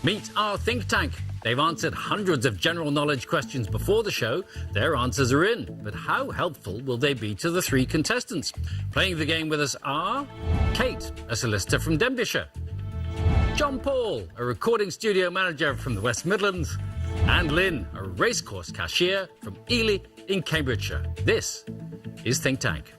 Meet our think tank. They've answered hundreds of general knowledge questions before the show. Their answers are in. But how helpful will they be to the three contestants? Playing the game with us are Kate, a solicitor from Denbighshire, John Paul, a recording studio manager from the West Midlands, and Lynn, a racecourse cashier from Ely in Cambridgeshire. This is Think Tank.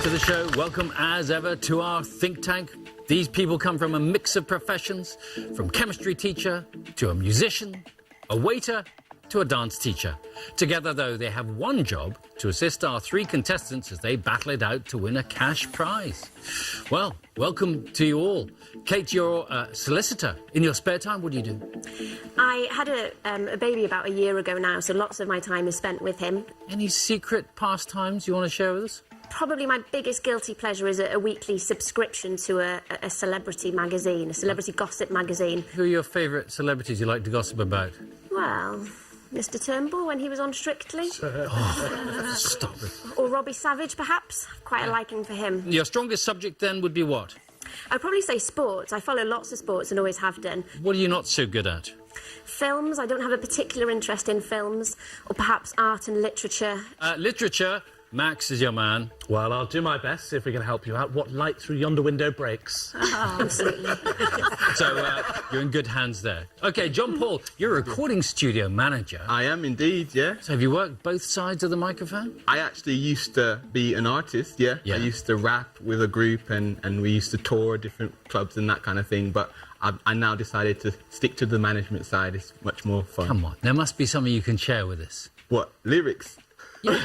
To the show. Welcome as ever to our think tank. These people come from a mix of professions, from chemistry teacher to a musician, a waiter to a dance teacher. Together, though, they have one job: to assist our three contestants as they battle it out to win a cash prize. Well, welcome to you all. Kate, you're a solicitor. In your spare time, what do you do? I had a baby about a year ago now, so lots of my time is spent with him. Any secret pastimes you want to share with us? Probably my biggest guilty pleasure is a weekly subscription to a celebrity magazine, a celebrity gossip magazine. Who are your favourite celebrities you like to gossip about? Well, Mr Turnbull when he was on Strictly. Oh, stop it. Or Robbie Savage, perhaps. Quite a liking for him. Your strongest subject, then, would be what? I'd probably say sports. I follow lots of sports and always have done. What are you not so good at? Films. I don't have a particular interest in films. Or perhaps art and literature. Literature. Max is your man. Well, I'll do my best, see if we can help you out. What light through yonder window breaks? Oh, absolutely. So, you're in good hands there. OK, John Paul, you're a recording studio manager. I am indeed, yeah. So have you worked both sides of the microphone? I actually used to be an artist, yeah. I used to rap with a group and we used to tour different clubs and that kind of thing, but I now decided to stick to the management side. It's much more fun. Come on, there must be something you can share with us. What, lyrics? Yeah.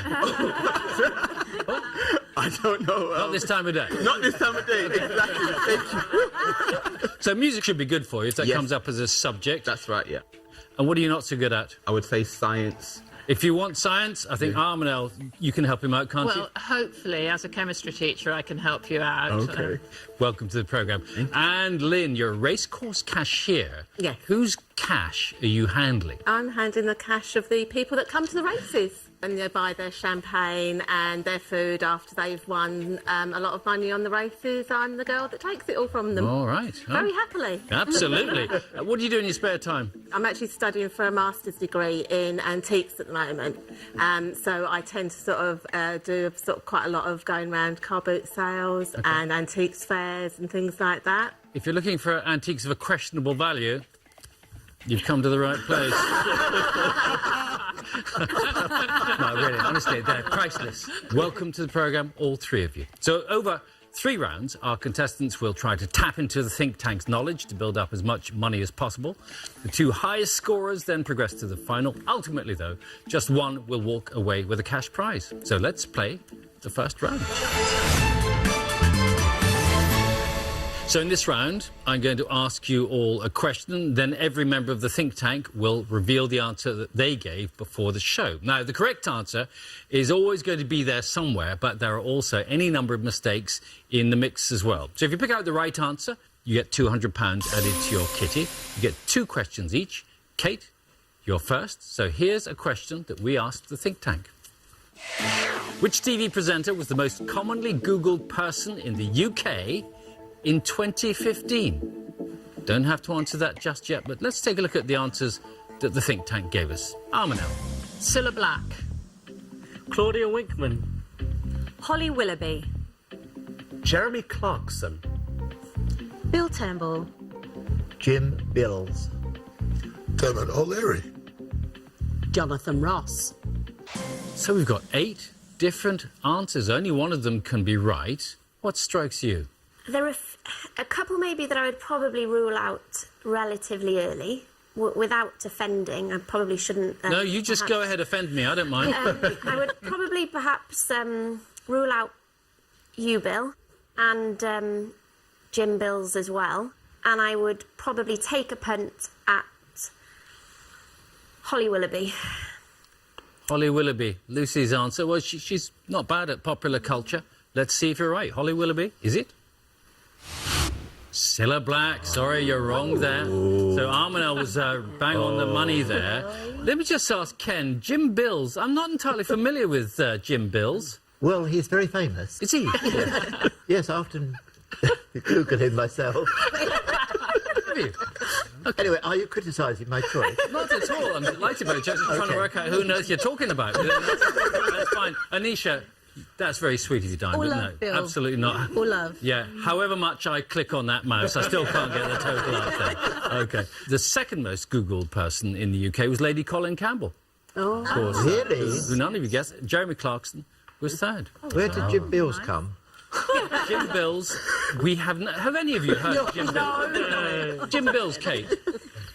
I don't know. Not this time of day. Not this time of day, exactly. Thank you. So music should be good for you if that Yes. comes up as a subject. That's right, yeah. And what are you not so good at? I would say science. If you want science, I think Armanel, you can help him out, can't you? Well, hopefully, as a chemistry teacher, I can help you out. Okay. Welcome to the programme. And Lynn, you're a racecourse cashier. Yes. Whose cash are you handling? I'm handling the cash of the people that come to the races. And they buy their champagne and their food after they've won a lot of money on the races. I'm the girl that takes it all from them. All right. Very happily. Absolutely. What do you do in your spare time? I'm actually studying for a master's degree in antiques at the moment. So I tend to sort of do quite a lot of going around car boot sales and antiques fairs and things like that. If you're looking for antiques of a questionable value, you've come to the right place. No, really, honestly, they're priceless. Welcome to the programme, all three of you. So over 3 rounds, our contestants will try to tap into the think tank's knowledge to build up as much money as possible. The 2 highest scorers then progress to the final. Ultimately, though, just one will walk away with a cash prize. So let's play the first round. So in this round, I'm going to ask you all a question, then every member of the think tank will reveal the answer that they gave before the show. Now, the correct answer is always going to be there somewhere, but there are also any number of mistakes in the mix as well. So if you pick out the right answer, you get £200 added to your kitty. You get 2 questions each. Kate, you're first. So here's a question that we asked the think tank. Which TV presenter was the most commonly Googled person in the UK in 2015? Don't have to answer that just yet, but let's take a look at the answers that the think tank gave us. Armanel. Cilla Black. Claudia Winkman. Holly Willoughby. Jeremy Clarkson. Bill Turnbull. Jim Bills. Dermot O'Leary. Jonathan Ross. So we've got 8 different answers. Only one of them can be right. What strikes you? There are a couple maybe that I would probably rule out relatively early, without offending. I probably shouldn't... no, you just go ahead, offend me, I don't mind. I would probably perhaps rule out you, Bill, and Jim Bills as well. And I would probably take a punt at Holly Willoughby. Holly Willoughby. Lucy's answer was she's not bad at popular culture. Let's see if you're right. Holly Willoughby, is it? Cilla Black. Sorry, you're wrong there. So Armanel was bang on the money there. Let me just ask Ken, Jim Bills. I'm not entirely familiar with Jim Bills. Well, he's very famous. Is he? Yes, I often Google him myself. Have you? Okay. Anyway, are you criticising my choice? Not at all. I'm delighted about it. Just trying to work out who on earth you're talking about. That's fine. Anisha, that's very sweet of you, Diamond. All love, No, Bill. absolutely not. All love. Yeah, however much I click on that mouse, I still can't get the total up there. OK. The second most Googled person in the UK was Lady Colin Campbell. Oh, Of course. Really? Who none of you guessed. Jeremy Clarkson was third. Where did Jim Bills come? Jim Bills, we have... Have any of you heard of Jim Bills? No. Jim Bills, Kate?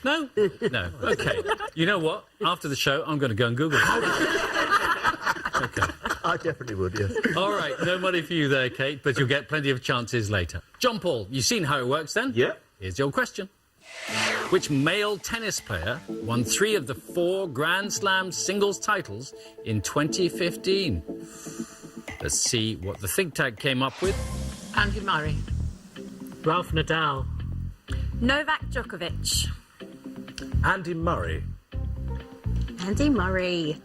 No? No. OK. You know what? After the show, I'm going to go and Google it. OK. I definitely would, yes. All right, no money for you there, Kate, but you'll get plenty of chances later. John Paul, you've seen how it works then? Yeah. Here's your question. Which male tennis player won 3 of the 4 Grand Slam singles titles in 2015? Let's see what the think tank came up with. Andy Murray. Ralph Nadal. Novak Djokovic. Andy Murray. Andy Murray.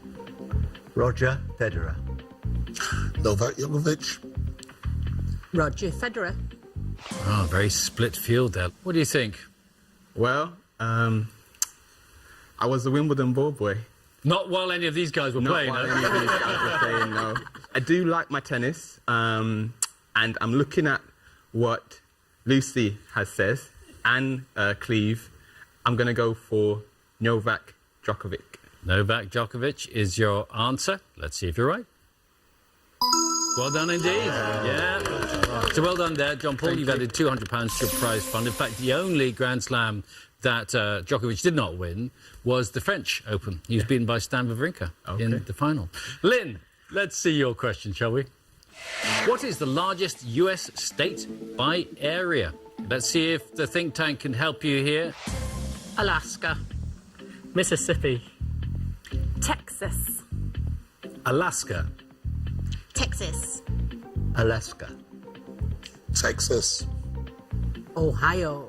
Roger Federer. Novak Djokovic. Roger Federer. Oh, very split field there. What do you think? Well, I was the Wimbledon ball boy. Not while any of these guys were playing, Not no? while any of these guys were playing, no. I do like my tennis, and I'm looking at what Lucy has said and Cleve. I'm going to go for Novak Djokovic. Novak Djokovic is your answer. Let's see if you're right. Well done indeed. Yeah. So well done there, John Paul. You've added £200 to your prize fund. In fact, the only Grand Slam that Djokovic did not win was the French Open. He was beaten by Stan Wawrinka in the final. Lynn, let's see your question, shall we? What is the largest US state by area? Let's see if the think tank can help you here. Alaska. Mississippi. Texas. Alaska. Texas. Alaska. Texas. Ohio.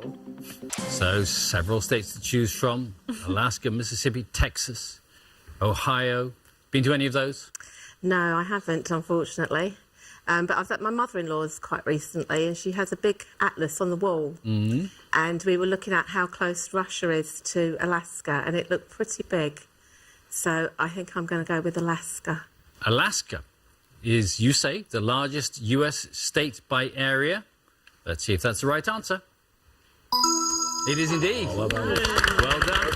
So, several states to choose from. Alaska, Mississippi, Texas, Ohio. Been to any of those? No, I haven't, unfortunately. But I've at my mother-in-law's quite recently, and she has a big atlas on the wall. Mm-hmm. And we were looking at how close Russia is to Alaska, and it looked pretty big. So I think I'm going to go with Alaska. Alaska is, you say, the largest US state by area. Let's see if that's the right answer. It is indeed. Well done. Well done.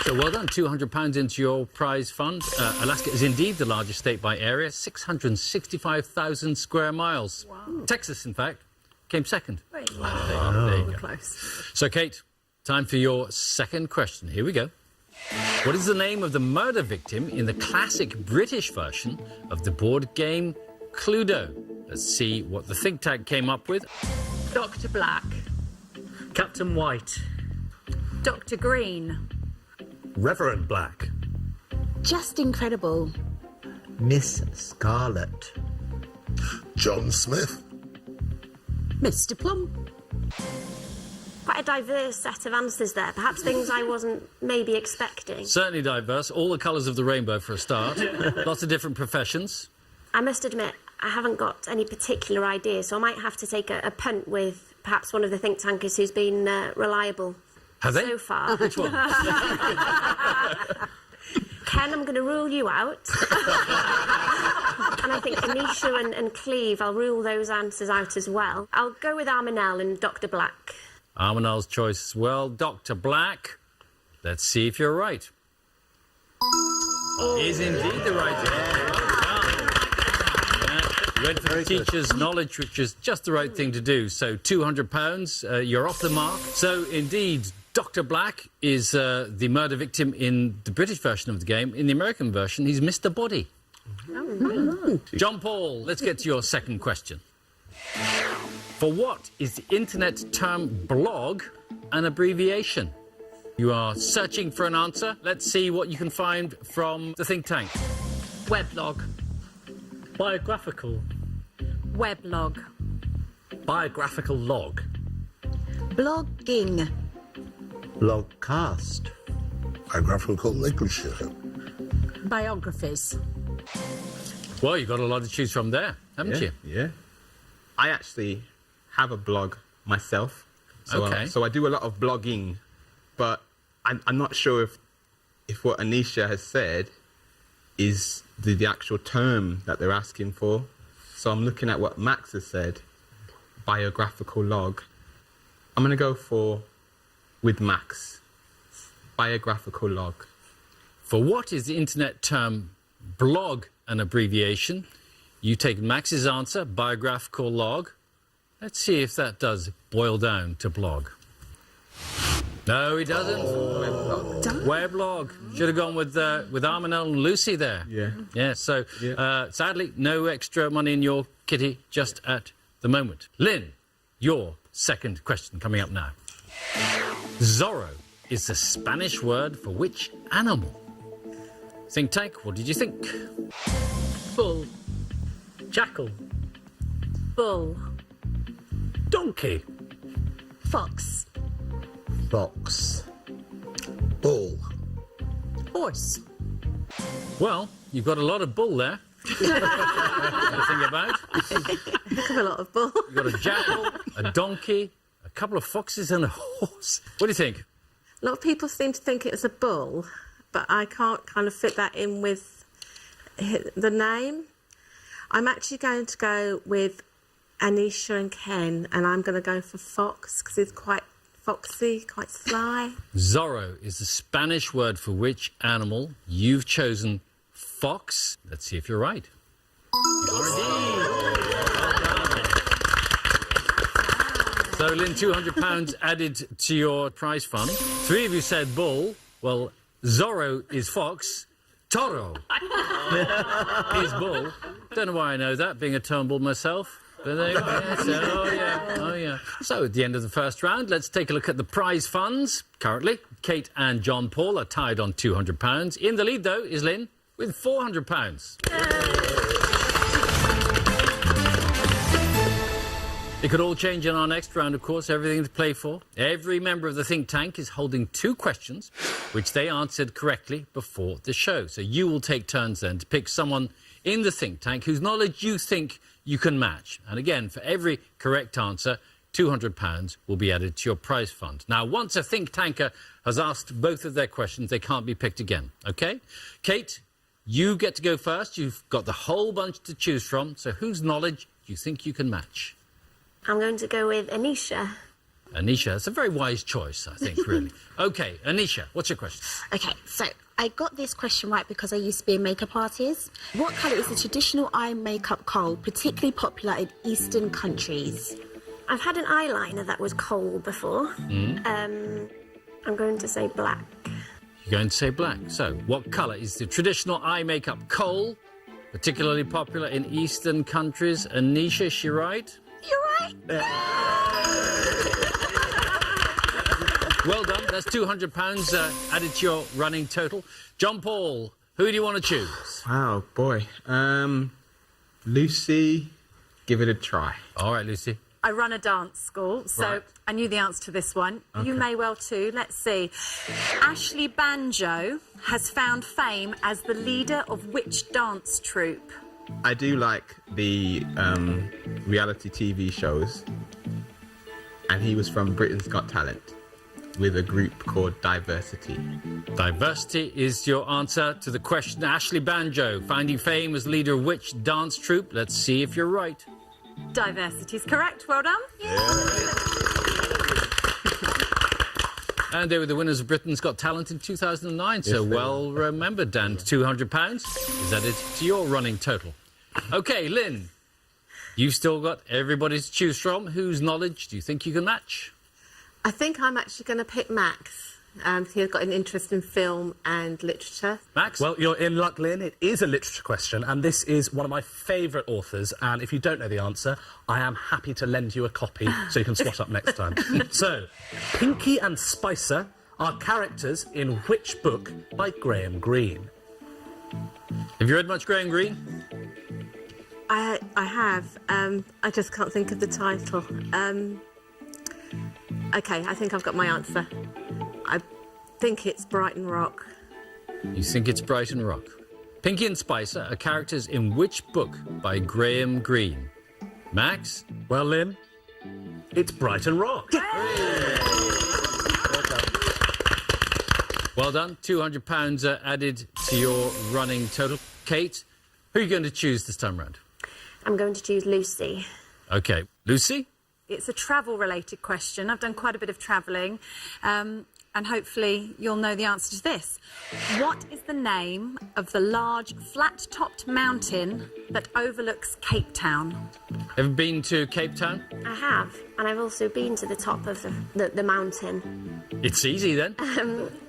So well done. £200 into your prize fund. Alaska is indeed the largest state by area, 665,000 square miles. Wow. Texas, in fact, came second. Right. There you go. Close. So, Kate, time for your second question. Here we go. What is the name of the murder victim in the classic British version of the board game Cluedo? Let's see what the think tank came up with. Dr. Black. Captain White. Dr. Green. Reverend Black. Just incredible. Miss Scarlet. John Smith. Mr. Plum. Quite a diverse set of answers there. Perhaps things I wasn't maybe expecting. Certainly diverse. All the colours of the rainbow for a start. Lots of different professions. I must admit, I haven't got any particular idea, so I might have to take a punt with perhaps one of the think tankers who's been reliable Have they? so far. Which one? Ken, I'm going to rule you out. And I think Anisha and Cleve, I'll rule those answers out as well. I'll go with Armanel and Dr. Black. Armanel's choice as well. Dr. Black. Let's see if you're right. Is indeed the right answer. Went for the teacher's knowledge, which is just the right thing to do. So £200, you're off the mark. So indeed, Dr. Black is the murder victim in the British version of the game. In the American version, he's Mr. Body. John Paul, let's get to your second question. For what is the internet term blog an abbreviation? You are searching for an answer. Let's see what you can find from the think tank. Weblog. Biographical. Weblog. Biographical log. Blogging. Blogcast. Biographical literature. Biographies. Well, you've got a lot to choose from there, haven't you? Yeah. I actually have a blog myself. So, Okay. So I do a lot of blogging, but I'm not sure if what Anisha has said is the actual term that they're asking for. So I'm looking at what Max has said, biographical log. I'm going to go with Max, biographical log. For what is the internet term blog an abbreviation? You take Max's answer, biographical log. Let's see if that does boil down to blog. No, he doesn't. Weblog. Should have gone with Armanel and Lucy there. Yeah. Yeah, so sadly, no extra money in your kitty just at the moment. Lynn, your second question coming up now. Zorro is the Spanish word for which animal? Think tank, what did you think? Bull. Jackal. Bull. Donkey. Fox. Fox. Bull. Horse. Well, you've got a lot of bull there. to think about. Heck of a lot of bull. You've got a jackal, a donkey, a couple of foxes and a horse. What do you think? A lot of people seem to think it was a bull, but I can't kind of fit that in with the name. I'm actually going to go with Anisha and Ken, and I'm going to go for fox because he's quite foxy, quite sly. Zorro is the Spanish word for which animal? You've chosen fox. Let's see if you're right. You are indeed. So, Lynn, £200 added to your prize fund. 3 of you said bull. Well, Zorro is fox. Toro is bull. Don't know why I know that, being a Turnbull myself. But there you go. Yes, oh, yeah. So, at the end of the first round, let's take a look at the prize funds. Currently, Kate and John Paul are tied on £200. In the lead, though, is Lynn with £400. It could all change in our next round, of course, everything to play for. Every member of the think tank is holding 2 questions, which they answered correctly before the show. So you will take turns then to pick someone in the think tank whose knowledge you think you can match. And again, for every correct answer, £200 will be added to your prize fund. Now, once a think tanker has asked both of their questions, they can't be picked again, OK? Kate, you get to go first. You've got the whole bunch to choose from. So whose knowledge do you think you can match? I'm going to go with Anisha. Anisha, it's a very wise choice, I think, really. OK, Anisha, what's your question? Okay, so I got this question right because I used to be a makeup artist. What colour is the traditional eye makeup kohl, particularly popular in Eastern countries? I've had an eyeliner that was kohl before. I'm going to say black. You're going to say black. So, what colour is the traditional eye makeup kohl, particularly popular in Eastern countries? Anisha, is she right? You're right. Well done. That's £200 added to your running total. John Paul, who do you want to choose? Wow, boy. Lucy, give it a try. All right, Lucy. I run a dance school, so Right. I knew the answer to this one. Okay. You may well too. Let's see. Ashley Banjo has found fame as the leader of which dance troupe? I do like the reality TV shows, and he was from Britain's Got Talent with a group called Diversity. Diversity is your answer to the question. Ashley Banjo, finding fame as leader of which dance troupe? Let's see if you're right. Diversity is correct. Well done. And they were the winners of Britain's Got Talent in 2009, so Yes, they well remembered, Dan. £200 is added to your running total. OK, Lynn, you've still got everybody to choose from. Whose knowledge do you think you can match? I think I'm actually going to pick Max. He's got an interest in film and literature. Max? Well, you're in luck, Lynn. It is a literature question, and this is one of my favourite authors. And if you don't know the answer, I am happy to lend you a copy so you can swat up next time. So, Pinky and Spicer are characters in which book by Graham Greene? Have you read much Graham Greene? I have. I just can't think of the title. Okay, I think I've got my answer. I think it's Brighton Rock. You think it's Brighton Rock. Pinky and Spicer are characters in which book by Graham Greene? Max? Well, Lynn, it's Brighton Rock. Well done. £200 added to your running total. Kate, who are you going to choose this time round? I'm going to choose Lucy. OK. Lucy? It's a travel-related question. I've done quite a bit of travelling, and hopefully you'll know the answer to this. What is the name of the large, flat-topped mountain that overlooks Cape Town? Ever been to Cape Town? I have, and I've also been to the top of the mountain. It's easy, then.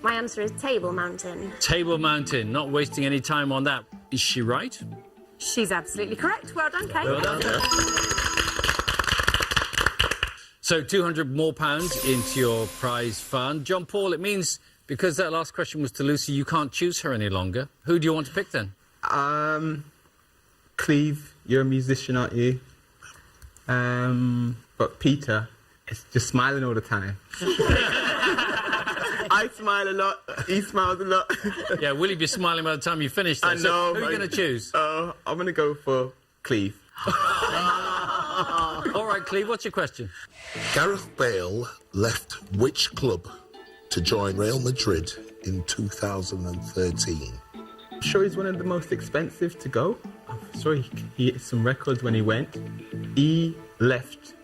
My answer is Table Mountain. Table Mountain. Not wasting any time on that. Is she right? She's absolutely correct. Well done, Kate. Well done. So £200 more into your prize fund. John Paul, it means because that last question was to Lucy, you can't choose her any longer. Who do you want to pick then? Cleve, you're a musician, aren't you? But Peter is just smiling all the time. I smile a lot. He smiles a lot. Yeah, will you be smiling by the time you finish? Though? I know. So who are you going to choose? I'm going to go for Cleve. All right, Cleve, what's your question? Gareth Bale left which club to join Real Madrid in 2013? I'm sure he's one of the most expensive to go. I'm sure he hit some records when he went. He left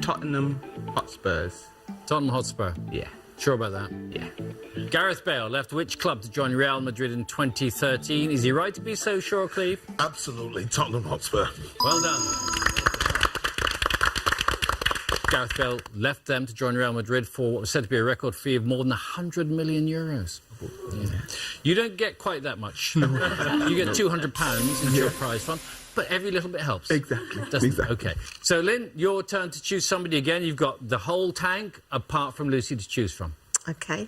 Tottenham Hotspurs. Tottenham Hotspur. Yeah. Sure about that? Yeah. Gareth Bale left which club to join Real Madrid in 2013? Is he right to be so sure, Cleve? Absolutely, Tottenham Hotspur. Well done. Gareth Bale left them to join Real Madrid for what was said to be a record fee of more than €100 million. Yeah. You don't get quite that much. You get £200 into your prize fund, but every little bit helps. Exactly. Doesn't Exactly. it? OK. So, Lynn, your turn to choose somebody again. You've got the whole tank, apart from Lucy, to choose from. Okay.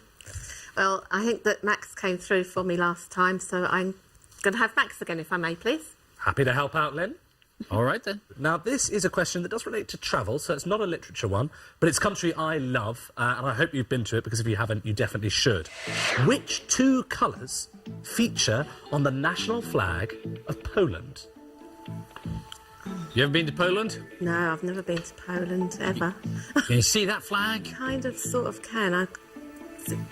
Well, I think that Max came through for me last time, so I'm going to have Max again, if I may, please. Happy to help out, Lynn. All right, then. Now, this is a question that does relate to travel, so it's not a literature one, but it's country I love, and I hope you've been to it, because if you haven't, you definitely should. Which two colours feature on the national flag of Poland? You ever been to Poland? No, I've never been to Poland, ever. Can you see that flag? Kind of, sort of can. I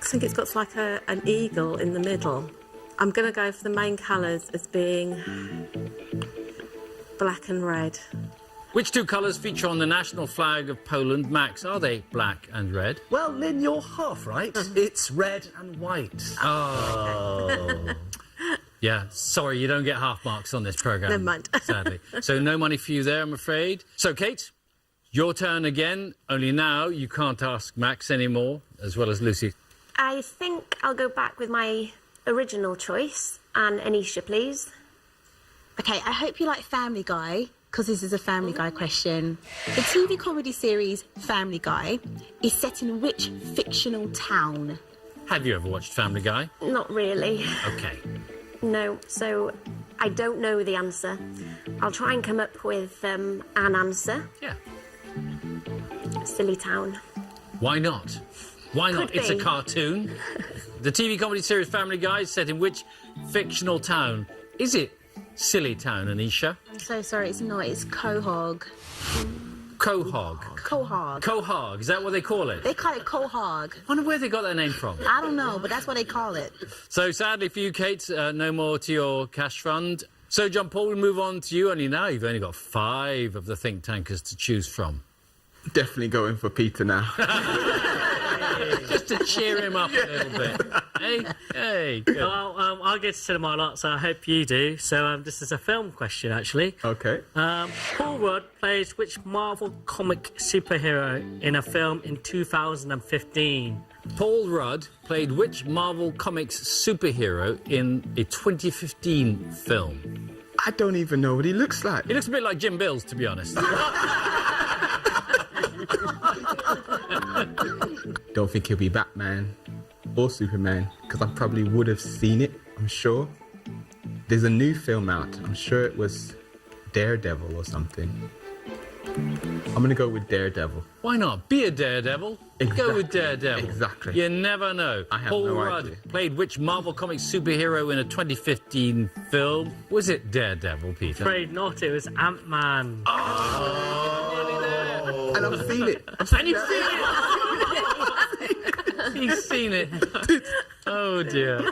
think it's got like an eagle in the middle. I'm going to go for the main colours as being black and red. Which two colours feature on the national flag of Poland, Max? Are they black and red? Well, Lynn, you're half right. It's red and white. Oh. Yeah, sorry, you don't get half marks on this programme. Never mind. Sadly. So no money for you there, I'm afraid. So, Kate, your turn again. Only now you can't ask Max anymore, as well as Lucy. I think I'll go back with my original choice. And Anisha, please. Okay, I hope you like Family Guy, because this is a Family Guy question. The TV comedy series Family Guy is set in which fictional town? Have you ever watched Family Guy? Not really. OK. No, so I don't know the answer. I'll try and come up with an answer. Yeah. Silly Town. Why not? Why not? Could It's a be. cartoon. The TV comedy series Family Guy is set in which fictional town? Is it Silly Town, Anisha? I'm so sorry, it's not. It's Quahog. Quahog. Quahog. Quahog, is that what they call it? They call it Quahog. I wonder where they got that name from. I don't know, but that's what they call it. So sadly for you, Kate, no more to your cash fund. So, John Paul, we move on to you. Only now you've only got 5 of the think tankers to choose from. Definitely going for Peter now. Just to cheer him up a little bit. Hey, good. Well, I'll get to my lot, so I hope you do. So this is a film question, actually. Okay. Paul Rudd plays which Marvel comic superhero in a film in 2015? Paul Rudd played which Marvel Comics superhero in a 2015 film? I don't even know what he looks like. He looks a bit like Jim Bills, to be honest. Don't think he'll be Batman or Superman, because I probably would have seen it, I'm sure. There's a new film out. I'm sure it was Daredevil or something. I'm going to go with Daredevil. Why not? Be a daredevil. Go with Daredevil. Exactly. You never know. I have Paul no Rudd idea. played which Marvel Comics superhero in a 2015 film? Was it Daredevil, Peter? Afraid not, it was Ant-Man. And I've seen it. And you've seen it! He's seen it. Oh, dear.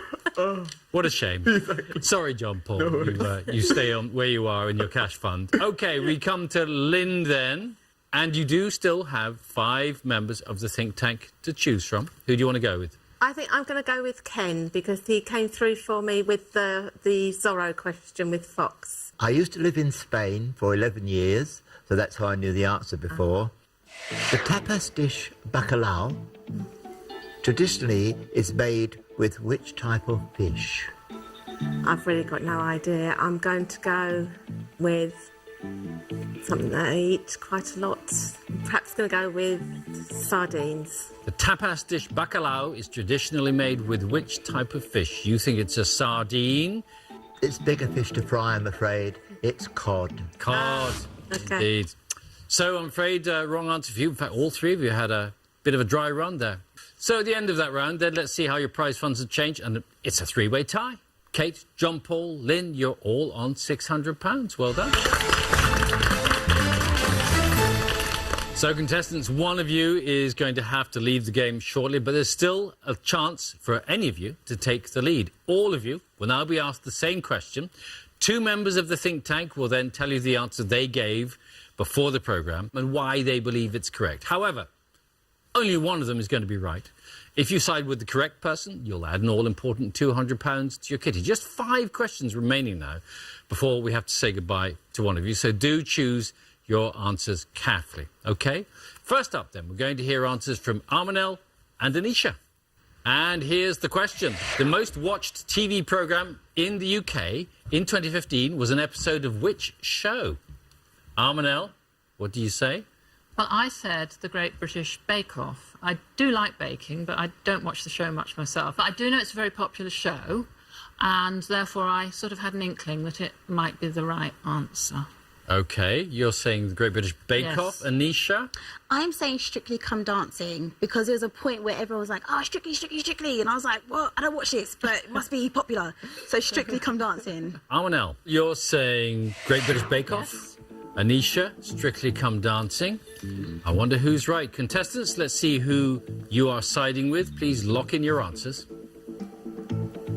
What a shame. Sorry, John Paul. You stay on where you are in your cash fund. OK, we come to Lynn then. And you do still have 5 members of the think tank to choose from. Who do you want to go with? I think I'm going to go with Ken because he came through for me with the Zorro question with Fox. I used to live in Spain for 11 years, so that's how I knew the answer before. The tapas dish bacalao traditionally is made with which type of fish? I've really got no idea. I'm going to go with something that I eat quite a lot. Perhaps going to go with sardines. The tapas dish bacalao is traditionally made with which type of fish? You think it's a sardine? It's bigger fish to fry, I'm afraid. It's cod. Cod, okay. indeed. So I'm afraid wrong answer for you. In fact, all 3 of you had a bit of a dry run there. So at the end of that round, then let's see how your prize funds have changed. And it's a 3-way tie. Kate, John Paul, Lynn, you're all on £600. Well done. So, contestants, one of you is going to have to leave the game shortly, but there's still a chance for any of you to take the lead. All of you will now be asked the same question. 2 members of the think tank will then tell you the answer they gave before the programme and why they believe it's correct. However, only one of them is going to be right. If you side with the correct person, you'll add an all-important £200 to your kitty. Just 5 questions remaining now before we have to say goodbye to one of you. So do choose your answers carefully, OK? First up, then, we're going to hear answers from Armanel and Anisha. And here's the question. The most watched TV programme in the UK in 2015 was an episode of which show? Armanel, what do you say? Well, I said The Great British Bake Off. I do like baking, but I don't watch the show much myself. But I do know it's a very popular show, and therefore I sort of had an inkling that it might be the right answer. OK, you're saying The Great British Bake Off. Yes. Anisha? I'm saying Strictly Come Dancing because there was a point where everyone was like, oh, Strictly, Strictly, Strictly. And I was like, well, I don't watch this, but it must be popular. So Strictly Come Dancing. Armanel, you're saying Great British Bake Off? Yes. Anisha, Strictly Come Dancing. I wonder who's right. Contestants, let's see who you are siding with. Please lock in your answers.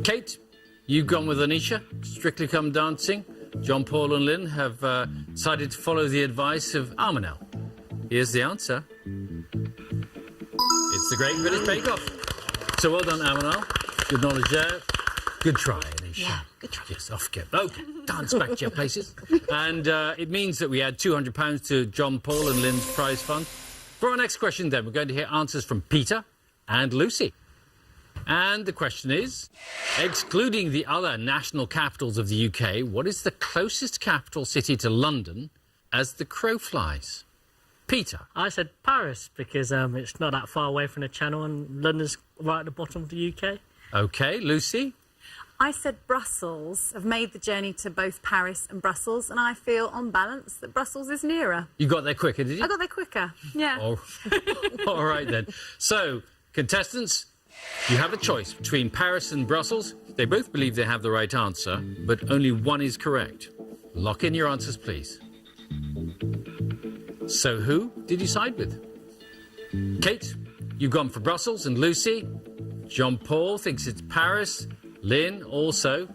Kate, you've gone with Anisha, Strictly Come Dancing. John Paul and Lynn have decided to follow the advice of Armanel. Here's the answer. It's The Great British Bake Off. So well done, Armanel. Good knowledge there. Good try, Anisha. Yeah, good try. Yes, off you go. OK, dance back to your places. And it means that we add £200 to John Paul and Lynn's prize fund. For our next question, then, we're going to hear answers from Peter and Lucy. And the question is, excluding the other national capitals of the UK, what is the closest capital city to London as the crow flies? Peter. I said Paris because it's not that far away from the Channel and London's right at the bottom of the UK. OK, Lucy. I said Brussels. I've made the journey to both Paris and Brussels, and I feel, on balance, that Brussels is nearer. You got there quicker, did you? I got there quicker, yeah. All right, then. So, contestants, you have a choice between Paris and Brussels. They both believe they have the right answer, but only one is correct. Lock in your answers, please. So who did you side with? Kate, you've gone for Brussels, and Lucy. John Paul thinks it's Paris. Lynn also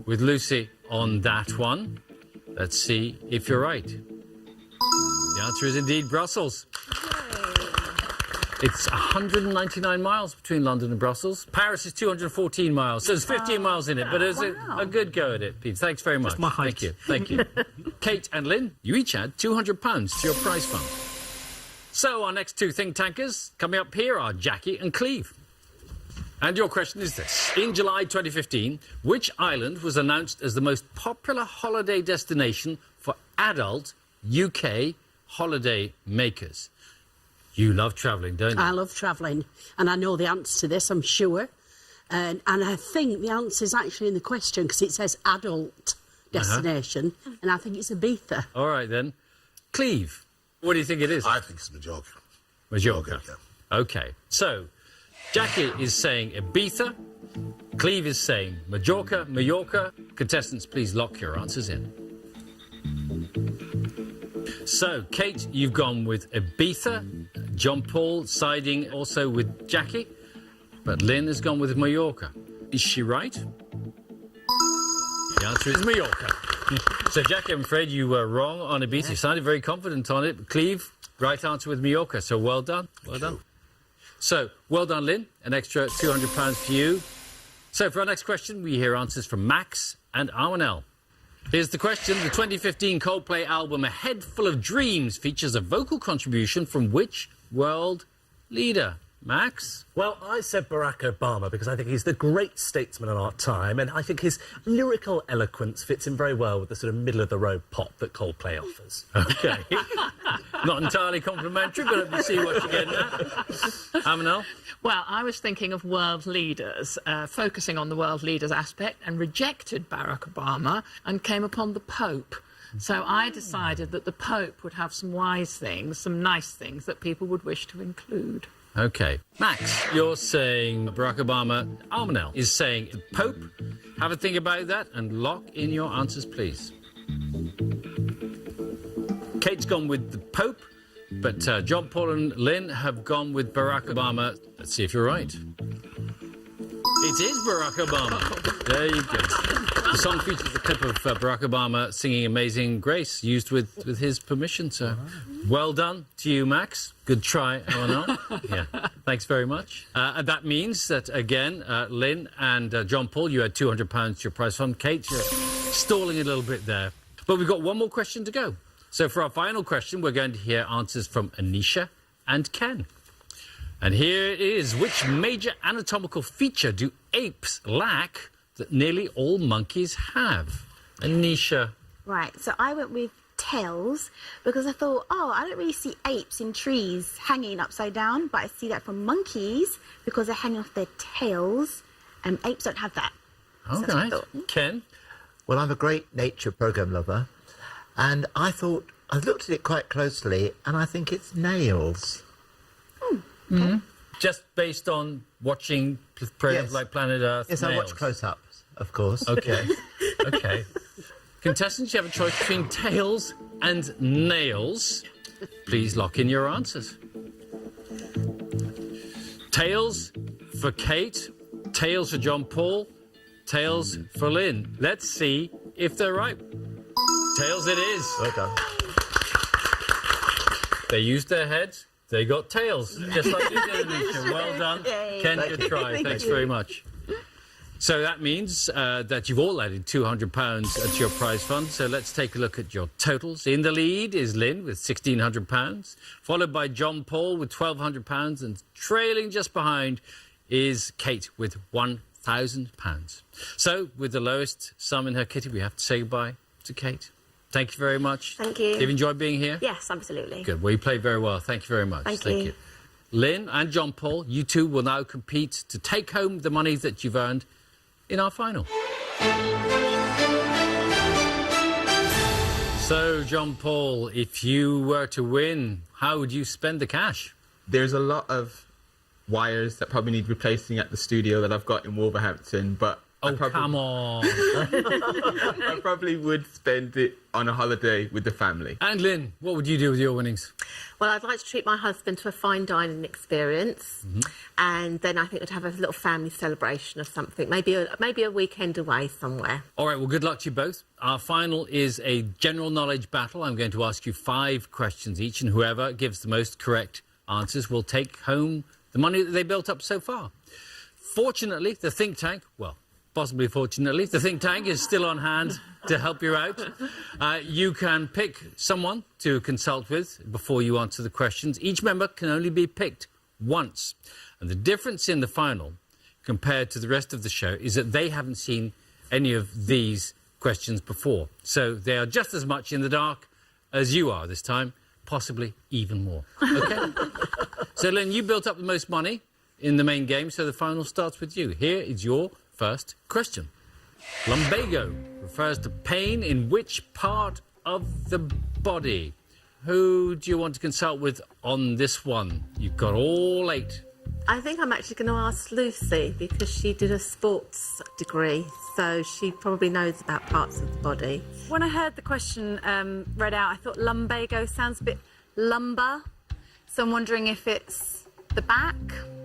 with Lucy on that one. Let's see if you're right. The answer is indeed Brussels. It's 199 miles between London and Brussels. Paris is 214 miles, so there's 15 miles in it, but it's a good go at it, Pete. Thanks very much. That's my height. Thank you. Kate and Lynn, you each add £200 to your prize fund. So our next 2 think tankers coming up here are Jackie and Cleve. And your question is this. In July 2015, which island was announced as the most popular holiday destination for adult UK holiday makers? You love travelling, don't you? I love travelling, and I know the answer to this, I'm sure. And I think the answer is actually in the question because it says adult destination, and I think it's Ibiza. All right, then. Cleve, what do you think it is? I think it's Majorca. Majorca. Yeah. OK. So, Jackie is saying Ibiza. Cleve is saying Majorca. Contestants, please lock your answers in. So, Kate, you've gone with Ibiza. John Paul siding also with Jackie. But Lynn has gone with Mallorca. Is she right? The answer is Mallorca. So, Jackie, I'm afraid you were wrong on Ibiza. You sounded very confident on it. Cleve, right answer with Mallorca. So, well done. Well done. So, well done, Lynn. An extra £200 for you. So, for our next question, we hear answers from Max and Armanel. Here's the question. The 2015 Coldplay album A Head Full of Dreams features a vocal contribution from which world leader? Max? Well, I said Barack Obama because I think he's the great statesman of our time, and I think his lyrical eloquence fits in very well with the sort of middle-of-the-road pop that Coldplay offers. OK. Not entirely complimentary, but let me see what you're getting at. Amanel? Well, I was thinking of world leaders, focusing on the world leaders aspect, and rejected Barack Obama and came upon the Pope. So I decided that the Pope would have some wise things, some nice things that people would wish to include. OK. Max, you're saying Barack Obama. Armanel is saying the Pope. Have a think about that and lock in your answers, please. Kate's gone with the Pope, but John Paul and Lynn have gone with Barack Obama. Let's see if you're right. It is Barack Obama. There you go. The song features a clip of Barack Obama singing Amazing Grace, used with his permission, so well done to you, Max. Good try, Eleanor. Yeah, thanks very much. And that means that, again, Lynn and John Paul, you had £200 to your prize fund. Kate, you're stalling a little bit there. But we've got one more question to go. So for our final question, we're going to hear answers from Anisha and Ken. And here it is. Which major anatomical feature do apes lack that nearly all monkeys have? Anisha. Right, so I went with tails because I thought, I don't really see apes in trees hanging upside down, but I see that from monkeys because they're hanging off their tails, and apes don't have that. All So right. I thought, Ken? Well, I'm a great nature programme lover, and I thought, I looked at it quite closely, and I think it's nails. Just based on watching programs Yes. like Planet Earth? Yes, I nails. watch close-ups, of course. OK. OK. Contestants, you have a choice between tails and nails. Please lock in your answers. Tails for Kate, tails for John Paul, tails for Lynn. Let's see if they're right. Tails it is. Well done. They used their heads, they got tails, just like you did, Anisha. Well done. Ken, good try. Thanks very much. So that means that you've all added £200 to your prize fund. So let's take a look at your totals. In the lead is Lynn with £1,600, followed by John Paul with £1,200, and trailing just behind is Kate with £1,000. So with the lowest sum in her kitty, we have to say goodbye to Kate. Thank you very much. Thank you. Have you enjoyed being here? Yes, absolutely. Good. Well, you played very well. Thank you very much. Thank you. Lynn and John Paul, you two will now compete to take home the money that you've earned in our final. So, John Paul, if you were to win, how would you spend the cash? There's a lot of wires that probably need replacing at the studio that I've got in Wolverhampton, but Oh, come on. I probably would spend it on a holiday with the family. And Lynn, what would you do with your winnings? Well, I'd like to treat my husband to a fine dining experience, and then I think we'd have a little family celebration of something, maybe a weekend away somewhere. All right, well, good luck to you both. Our final is a general knowledge battle. I'm going to ask you 5 questions each, and whoever gives the most correct answers will take home the money that they built up so far. Fortunately, the think tank, well, possibly fortunately, the think tank is still on hand to help you out. You can pick someone to consult with before you answer the questions. Each member can only be picked once. And the difference in the final, compared to the rest of the show, is that they haven't seen any of these questions before. So they are just as much in the dark as you are this time, possibly even more. OK? So, Lynn, you built up the most money. in the main game, so the final starts with you. Here is your first question. Lumbago refers to pain in which part of the body? Who do you want to consult with on this one? You've got all 8. I think I'm actually going to ask Lucy because she did a sports degree, so she probably knows about parts of the body. When I heard the question read out, I thought lumbago sounds a bit lumbar. So I'm wondering if it's the back.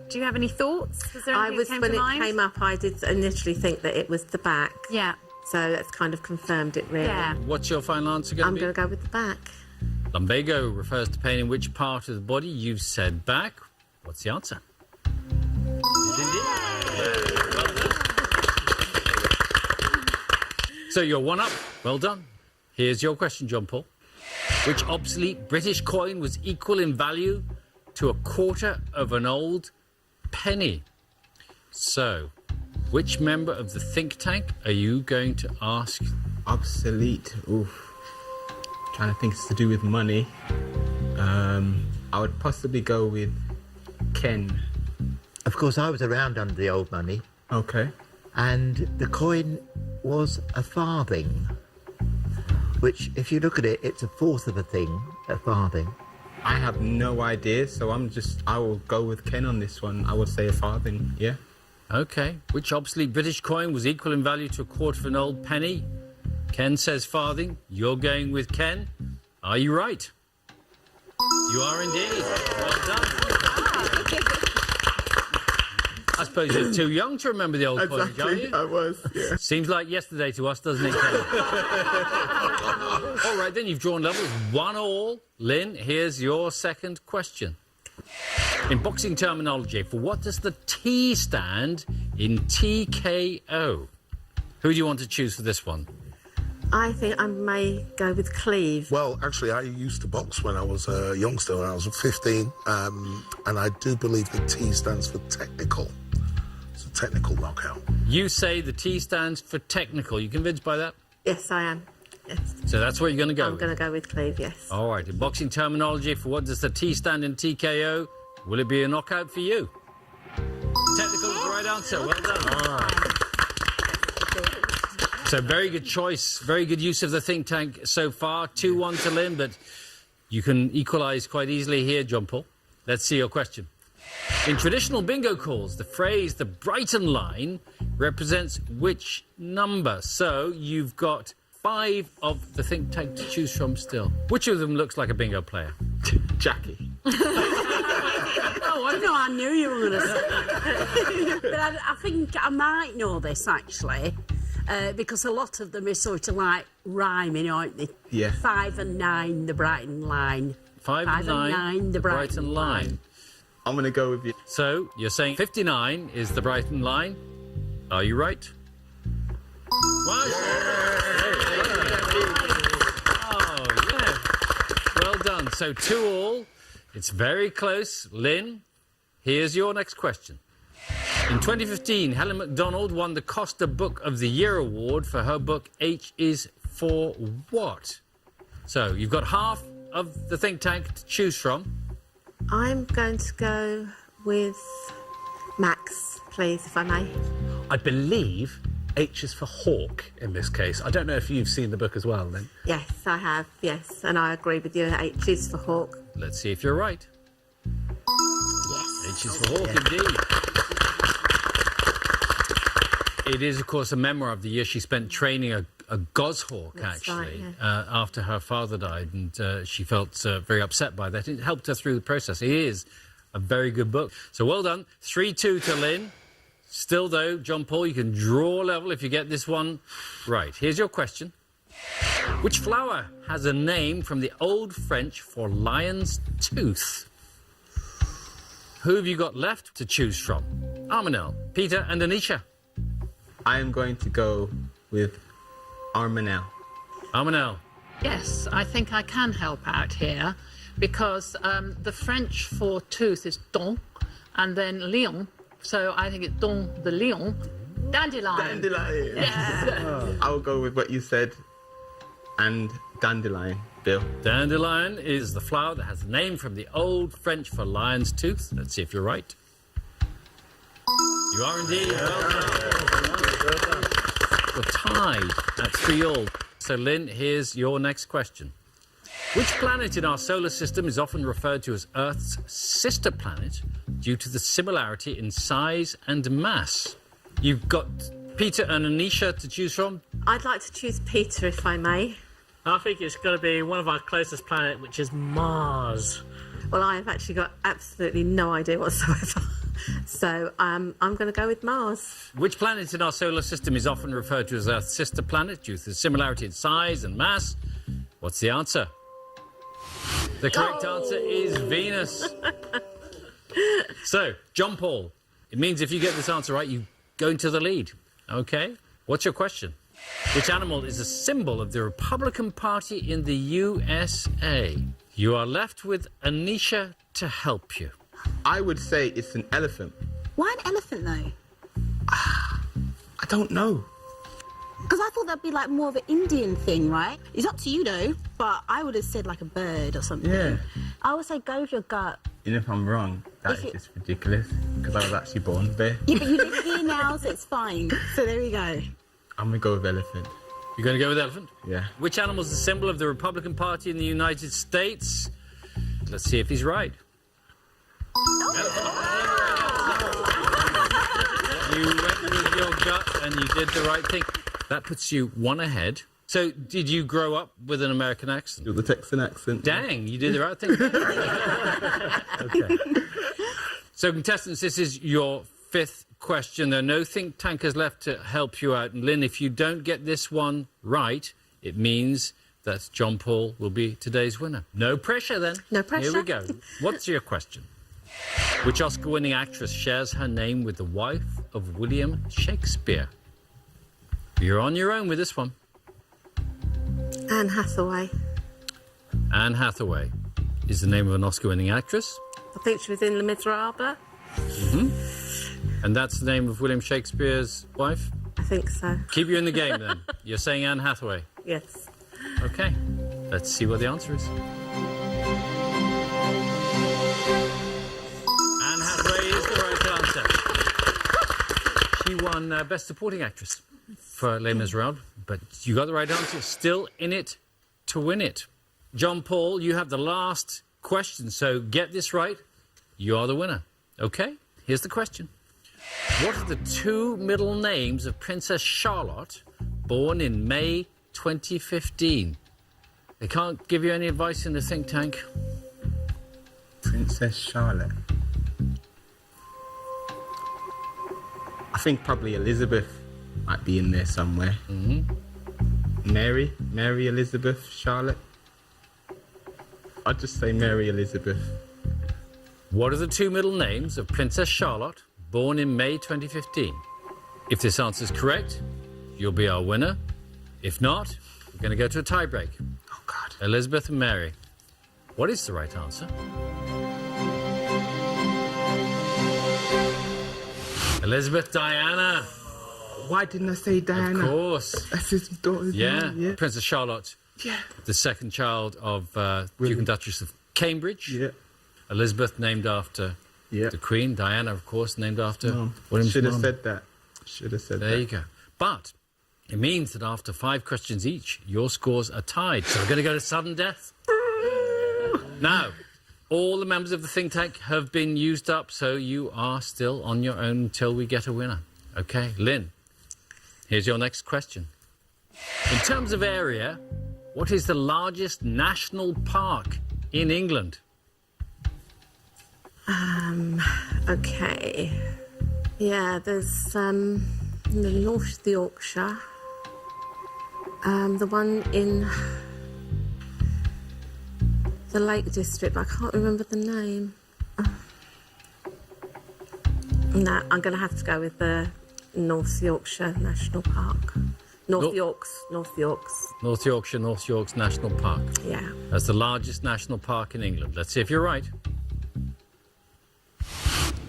Do you have any thoughts? Was there anything that came to mind? When it came up, I did initially think that it was the back. Yeah. So that's kind of confirmed it, really. Yeah. What's your final answer going to be? I'm going to go with the back. Lumbago refers to pain in which part of the body? You've said back. What's the answer? So you're 1 up. Well done. Here's your question, John Paul. Which obsolete British coin was equal in value to a quarter of an old penny? So, which member of the think tank are you going to ask? Obsolete. Oof. Trying to think it's to do with money. I would possibly go with Ken. Of course, I was around under the old money, Okay. and the coin was a farthing, which, if you look at it, it's a fourth of a thing, a farthing. I have no idea, so I will go with Ken on this one. I would say a farthing, yeah. Okay. Which obsolete British coin was equal in value to a quarter of an old penny? Ken says farthing. You're going with Ken. Are you right? You are indeed. Well done. I suppose you're too young to remember the old coins, aren't you? I was, yeah. Seems like yesterday to us, doesn't it, Ken? All right, then, you've drawn levels 1-1. Lynn, here's your second question. In boxing terminology, for what does the T stand in TKO? Who do you want to choose for this one? I think I may go with Cleve. Well, actually, I used to box when I was a youngster, when I was 15, and I do believe the T stands for technical. It's a technical knockout. You say the T stands for technical. You convinced by that? Yes, I am. Yes. So that's what you're going to go I'm with? going to go with Cleve, yes. All right, in boxing terminology, for what does the T stand in TKO? Will it be a knockout for you? Technical is the right answer. Well done. All right. So very good choice, very good use of the think tank so far. 2-1 to Lynn, but you can equalise quite easily here, John Paul. Let's see your question. In traditional bingo calls, the phrase the Brighton line represents which number? So you've got 5 of the think tank to choose from still. Which of them looks like a bingo player? Jackie. Oh, I know, I knew you were going to say that. But I think I might know this, actually, because a lot of them are sort of like rhyming, aren't they? Yeah. 5 and 9, the Brighton line. 5 and 9, the Brighton line. I'm going to go with you. So you're saying 59 is the Brighton line. Are you right? Oh, yeah. Well done. So 2-2. It's very close. Lynn, here's your next question. In 2015, Helen MacDonald won the Costa Book of the Year award for her book H is for What? So you've got half of the think tank to choose from. I'm going to go with Max, please, if I may. I believe H is for hawk in this case. I don't know if you've seen the book as well, then. Yes, I have, yes. And I agree with you. H is for Hawk. Let's see if you're right. Yes. H is for Hawk, indeed. It is, of course, a memoir of the year she spent training a goshawk, That's actually, right, yeah. after her father died, and she felt very upset by that. It helped her through the process. It is a very good book. So well done. 3-2 to Lynn. Still, though, John Paul, you can draw level if you get this one right. Here's your question. Which flower has a name from the Old French for lion's tooth? Who have you got left to choose from? Armanel, Peter and Anisha. I am going to go with Armanel. Armanel. Yes, I think I can help out here because the French for tooth is dent and then lion. So I think it's dent the lion. Dandelion. Dandelion. Yes. I will go with what you said and dandelion, Bill. Dandelion is the flower that has the name from the Old French for lion's tooth. Let's see if you're right. You are indeed. Well done. You're tied at 3-all. So, Lynn, here's your next question. Which planet in our solar system is often referred to as Earth's sister planet due to the similarity in size and mass? You've got Peter and Anisha to choose from. I'd like to choose Peter, if I may. I think it's going to be one of our closest planets, which is Mars. Well, I have actually got absolutely no idea whatsoever. So I'm going to go with Mars. Which planet in our solar system is often referred to as Earth's sister planet due to the similarity in size and mass? What's the answer? The correct answer is Venus. So, John Paul, it means if you get this answer right, you go into the lead. Okay? What's your question? Which animal is a symbol of the Republican Party in the USA? You are left with Anisha to help you. I would say it's an elephant. Why an elephant, though? I don't know. Because I thought that'd be like more of an Indian thing, right? It's up to you, though. But I would have said like a bird or something. Yeah. I would say go with your gut. And if I'm wrong, that is just ridiculous. Because I was actually born there. Yeah, but you live here now, so it's fine. So there we go. I'm going to go with elephant. You're going to go with elephant? Yeah. Which animal is the symbol of the Republican Party in the United States? Let's see if he's right. You went with your gut and you did the right thing. That puts you one ahead. So, did you grow up with an American accent? With the Texan accent. Dang, you did the right thing. Okay. So, contestants, this is your 5th question. There are no think tankers left to help you out. And Lynn, if you don't get this one right, it means that John Paul will be today's winner. No pressure, then. No pressure. Here we go. What's your question? Which Oscar-winning actress shares her name with the wife of William Shakespeare? You're on your own with this one. Anne Hathaway. Anne Hathaway is the name of an Oscar-winning actress. I think she was in Les Miserables. And that's the name of William Shakespeare's wife? I think so. Keep you in the game, then. You're saying Anne Hathaway. Yes. OK. Let's see what the answer is. Anne Hathaway is the right answer. She won Best Supporting Actress for Les Miserables, but you got the right answer. Still in it to win it. John Paul, you have the last question, so get this right. You are the winner. OK, here's the question. What are the 2 middle names of Princess Charlotte, born in May 2015? They can't give you any advice in the think tank. Princess Charlotte. I think probably Elizabeth might be in there somewhere. Mary Elizabeth Charlotte. I'd just say Mary Elizabeth. What are the 2 middle names of Princess Charlotte, born in May 2015? If this answer is correct, you'll be our winner. If not, we're going to go to a tiebreak. Oh, God. Elizabeth and Mary. What is the right answer? Elizabeth Diana. Why didn't I say Diana? Of course. That's his daughter's Yeah. name. Yeah. Princess Charlotte. Yeah. The second child of Duke and Duchess of Cambridge. Yeah. Elizabeth named after Yeah. the Queen. Diana, of course, named after William's Should have mum. said that. Should have said that. There you go. But it means that after 5 questions each, your scores are tied. So we're going to go to sudden death. Now, all the members of the think tank have been used up, so you are still on your own until we get a winner. Okay, Lynn, here's your next question. In terms of area, what is the largest national park in England? Okay. Yeah, there's the North Yorkshire. The one in the Lake District, but I can't remember the name. No, I'm going to have to go with the North Yorkshire National Park. North Yorks. North York's National Park. Yeah. That's the largest national park in England. Let's see if you're right.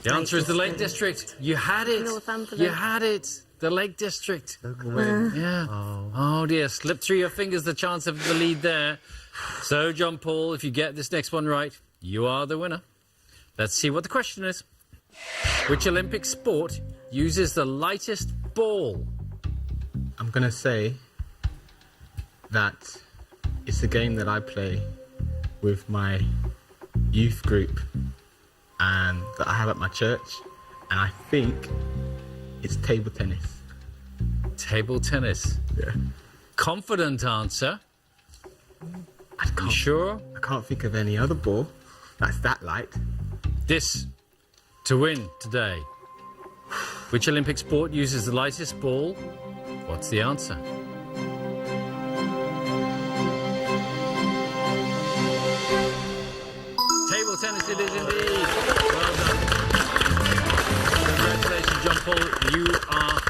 The answer is the Lake District. You had it. Northumberland. You had it. The Lake District. Yeah. Oh dear. Slipped through your fingers the chance of the lead there. So, John Paul, if you get this next one right, you are the winner. Let's see what the question is. Which Olympic sport uses the lightest ball? I'm going to say that it's a game that I play with my youth group and that I have at my church, and I think it's table tennis. Table tennis. Yeah. Confident answer. You sure? I can't think of any other ball that's that light. This to win today. Which Olympic sport uses the lightest ball? What's the answer? Table tennis it is indeed. Well done. Congratulations, John Paul. You are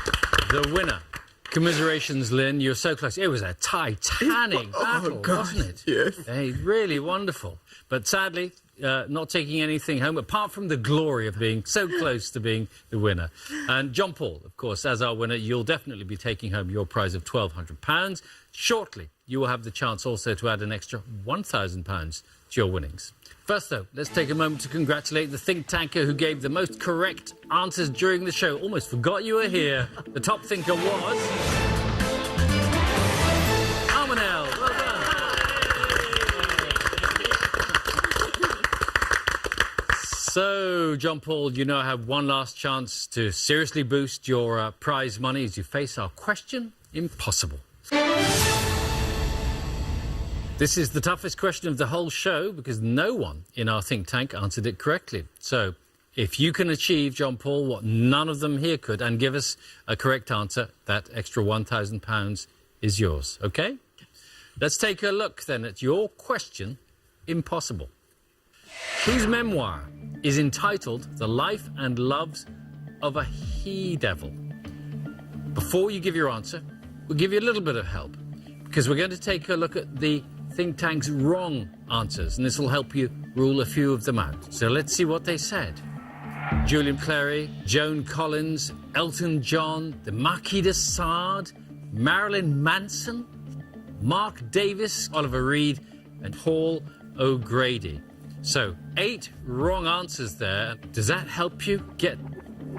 the winner. Commiserations, Lynn. You're so close. It was a titanic battle, wasn't it? Yes. Hey, really wonderful. But sadly, not taking anything home, apart from the glory of being so close to being the winner. And John Paul, of course, as our winner, you'll definitely be taking home your prize of £1,200. Shortly, you will have the chance also to add an extra £1,000 to your winnings. First, though, let's take a moment to congratulate the think tanker who gave the most correct answers during the show. Almost forgot you were here. The top thinker was... Armanel. Well done. So, John Paul, you now have one last chance to seriously boost your prize money as you face our question impossible. This is the toughest question of the whole show because no one in our think tank answered it correctly. So, if you can achieve, John Paul, what none of them here could and give us a correct answer, that extra £1,000 is yours, OK? Let's take a look then at your question impossible. Whose memoir is entitled The Life and Loves of a He-Devil? Before you give your answer, we'll give you a little bit of help because we're going to take a look at the think tank's wrong answers, and this will help you rule a few of them out. So let's see what they said. Julian Clary, Joan Collins, Elton John, the Marquis de Sade, Marilyn Manson, Mark Davis, Oliver Reed, and Paul O'Grady. So 8 wrong answers there. Does that help you get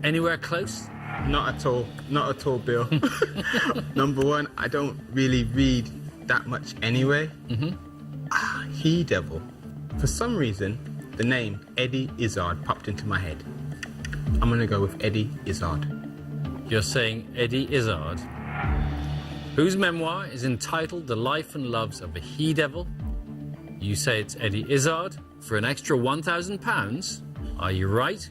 anywhere close? Not at all. Not at all, Bill. Number one, I don't really read that much anyway. He-Devil. For some reason, the name Eddie Izzard popped into my head. I'm going to go with Eddie Izzard. You're saying Eddie Izzard, whose memoir is entitled The Life and Loves of a He-Devil. You say it's Eddie Izzard for an extra £1,000. Are you right?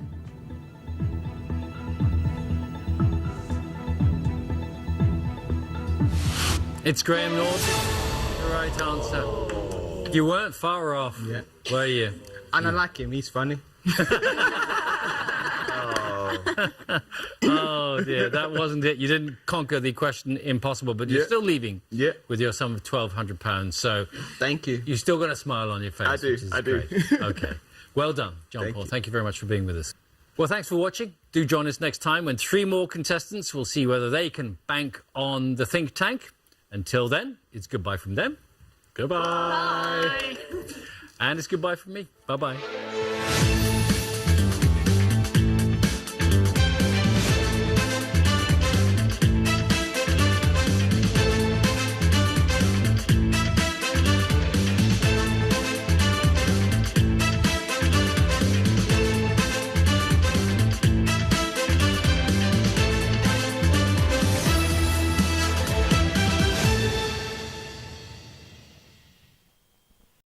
It's Graham Norton. The right answer. You weren't far off, were you? And I like him. He's funny. Oh, dear. That wasn't it. You didn't conquer the question impossible, but you're still leaving with your sum of £1,200. So thank you. You've still got a smile on your face. I do. Which is I do. great. OK. Well done, John Paul. Thank you very much for being with us. Well, thanks for watching. Do join us next time when 3 more contestants will see whether they can bank on the think tank. Until then, it's goodbye from them. Goodbye. Bye. And it's goodbye from me. Bye-bye.